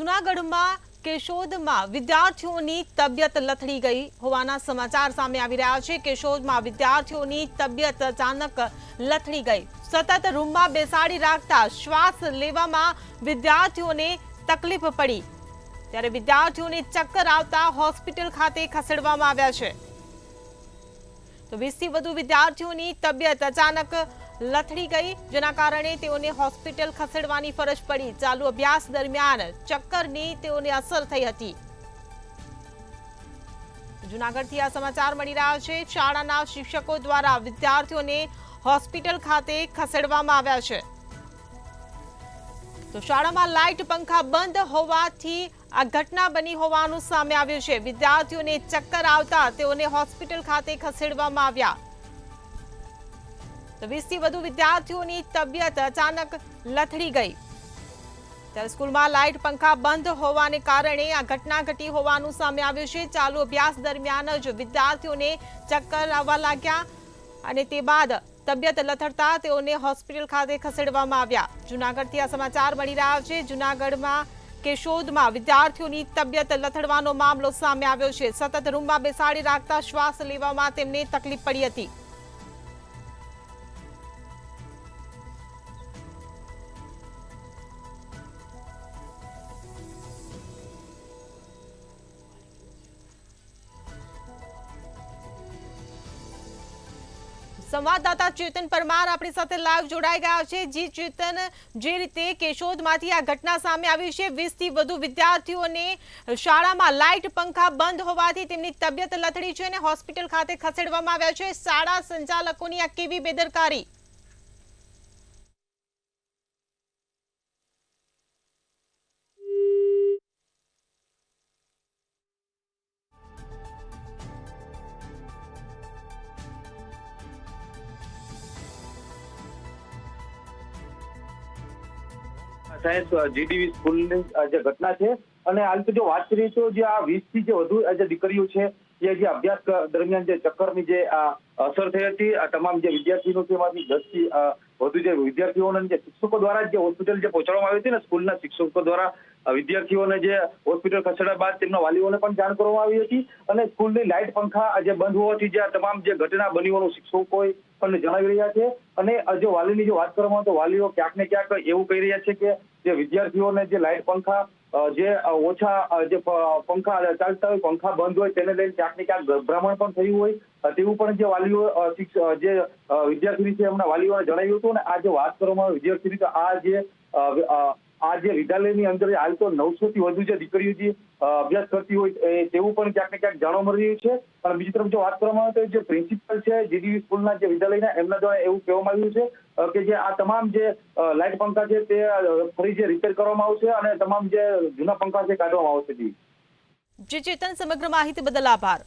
જૂનાગઢમાં કેશોદમાં વિદ્યાર્થીઓની તબિયત લથડી ગઈ હોવાના સમાચાર સામે આવી રહ્યા છે। કેશોદમાં વિદ્યાર્થીઓની તબિયત અચાનક લથડી ગઈ। સતત રૂમમાં બેસાડી રાખતા શ્વાસ લેવામાં વિદ્યાર્થીઓને તકલીફ પડી, ત્યારે વિદ્યાર્થીઓને ચક્કર આવતા હોસ્પિટલ ખાતે ખસેડવામાં આવ્યા છે। તો 20 થી વધુ વિદ્યાર્થીઓની તબિયત અચાનક લથડી ગઈ, જેના કારણે તેઓને હોસ્પિટલ ખસેડવાની ફરજ પડી। ચાલુ અભ્યાસ દરમિયાન ચક્કરની તેઓને અસર થઈ હતી। જૂનાગઢથી આ સમાચાર મળી રહ્યા છે। શાળાના શિક્ષકો દ્વારા વિદ્યાર્થીઓને હોસ્પિટલ ખાતે ખસેડવામાં આવ્યા છે। તો શાળામાં લાઇટ પંખા બંધ હોવાથી આ ઘટના બની હોવાનું સામે આવ્યું છે। વિદ્યાર્થીઓને ચક્કર આવતા તેઓને હોસ્પિટલ ખાતે ખસેડવામાં આવ્યા। તો 20 થી વધુ વિદ્યાર્થીઓની તબિયત અચાનક લથડી ગઈ, ત્યારે સ્કૂલમાં લાઇટ પંખા બંધ હોવાને કારણે આ ઘટના ઘટી હોવાનું સામે આવ્યું છે। ચાલુ અભ્યાસ દરમિયાન જ વિદ્યાર્થીઓને ચક્કર આવવા લાગ્યા અને તે બાદ તબિયત લથડતા તેઓને હોસ્પિટલ ખાતે ખસેડવામાં આવ્યા। જૂનાગઢથી આ સમાચાર મળી રહ્યા છે। જૂનાગઢમાં કેશોદમાં વિદ્યાર્થીઓની તબિયત લથડવાનો મામલો સામે આવ્યો છે। સતત રૂમમાં બેસાડી રાખતા શ્વાસ લેવામાં તેમને તકલીફ પડી હતી। સંવાદદાતા ચેતન પરમાર આપણી સાથે લાઈવ જોડાઈ ગયા છે। જી ચેતન, જે રીતે કેશોદમાંથી આ ઘટના સામે આવી છે, 20 થી વધુ વિદ્યાર્થીઓને શાળામાં લાઇટ પંખા બંધ હોવાથી તેમની તબિયત લથડી છે અને હોસ્પિટલ ખાતે ખસેડવામાં આવ્યા છે। શાળા સંચાલકોની આ કેવી બેદરકારી? સાયન્સ જીડીવી સ્કૂલની જે ઘટના છે, અને હાલ તો જો વાત કરીએ તો જે આ 20 થી જે વધુ જે દીકરીઓ છે, જે અભ્યાસ દરમિયાન જે ચક્કરની જે અસર થઈ હતી, આ તમામ જે વિદ્યાર્થીઓ તેમાંથી 10 થી વધુ જે વિદ્યાર્થીઓને જે શિક્ષકો દ્વારા જે હોસ્પિટલ જે પહોંચાડવામાં આવી હતી ને, સ્કૂલના શિક્ષકો દ્વારા વિદ્યાર્થીઓને જે હોસ્પિટલ ખસેડ્યા બાદ તેમના વાલીઓને પણ જાણ કરવામાં આવી હતી, અને સ્કૂલની લાઇટ પંખા જે બંધ હોવાથી જે તમામ જે ઘટના બની હોવાનું શિક્ષકોએ પણ જણાવી રહ્યા છે। અને જો વાલીની જો વાત કરવામાં તો વાલીઓ ક્યાંક ને ક્યાંક એવું કહી રહ્યા છે કે જે વિદ્યાર્થીઓને જે લાઇટ પંખા જે ઓછા જે પંખા ચાલતા હોય, પંખા બંધ હોય, તેને લઈને ક્યાંક ને ક્યાંક ગભરામણ પણ થયું હોય તેવું પણ જે વાલીઓ જે વિદ્યાર્થી છે એમના વાલીઓને જણાવ્યું હતું। અને આ જે વાત કરવામાં આવે વિદ્યાર્થી, આ જે વિદ્યાલયની અંદર હાલ તો 900 થી વધુ જે દીકરીઓ જે અભ્યાસ કરતી હોય તેવું પણ ક્યાંક ને ક્યાંક જાણવા મળી રહ્યું છે। અને બીજી તરફ જો વાત કરવામાં આવે તો જે પ્રિન્સિપલ છે જીડીવી સ્કૂલના જે વિદ્યાલયના, એમના દ્વારા એવું કહેવામાં આવ્યું છે કે જે આ તમામ જે લાઇટ પંખા છે તે ફરી જે રિપેર કરવામાં આવશે અને તમામ જે જૂના પંખા છે કાઢવામાં આવશે। જી ચેતન, સમગ્ર માહિતી બદલ આભાર।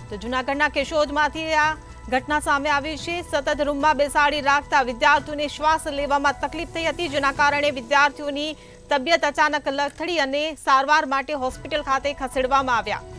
તો જૂનાગઢના કેશોદમાંથી આ ઘટના સામે આવી છે। સતત રૂમમાં બેસાડી રાખતા વિદ્યાર્થીઓને શ્વાસ લેવામાં તકલીફ થઈ હતી, જેના કારણે વિદ્યાર્થીઓની તબિયત અચાનક લથડી અને સારવાર માટે હોસ્પિટલ ખાતે ખસેડવામાં આવ્યા।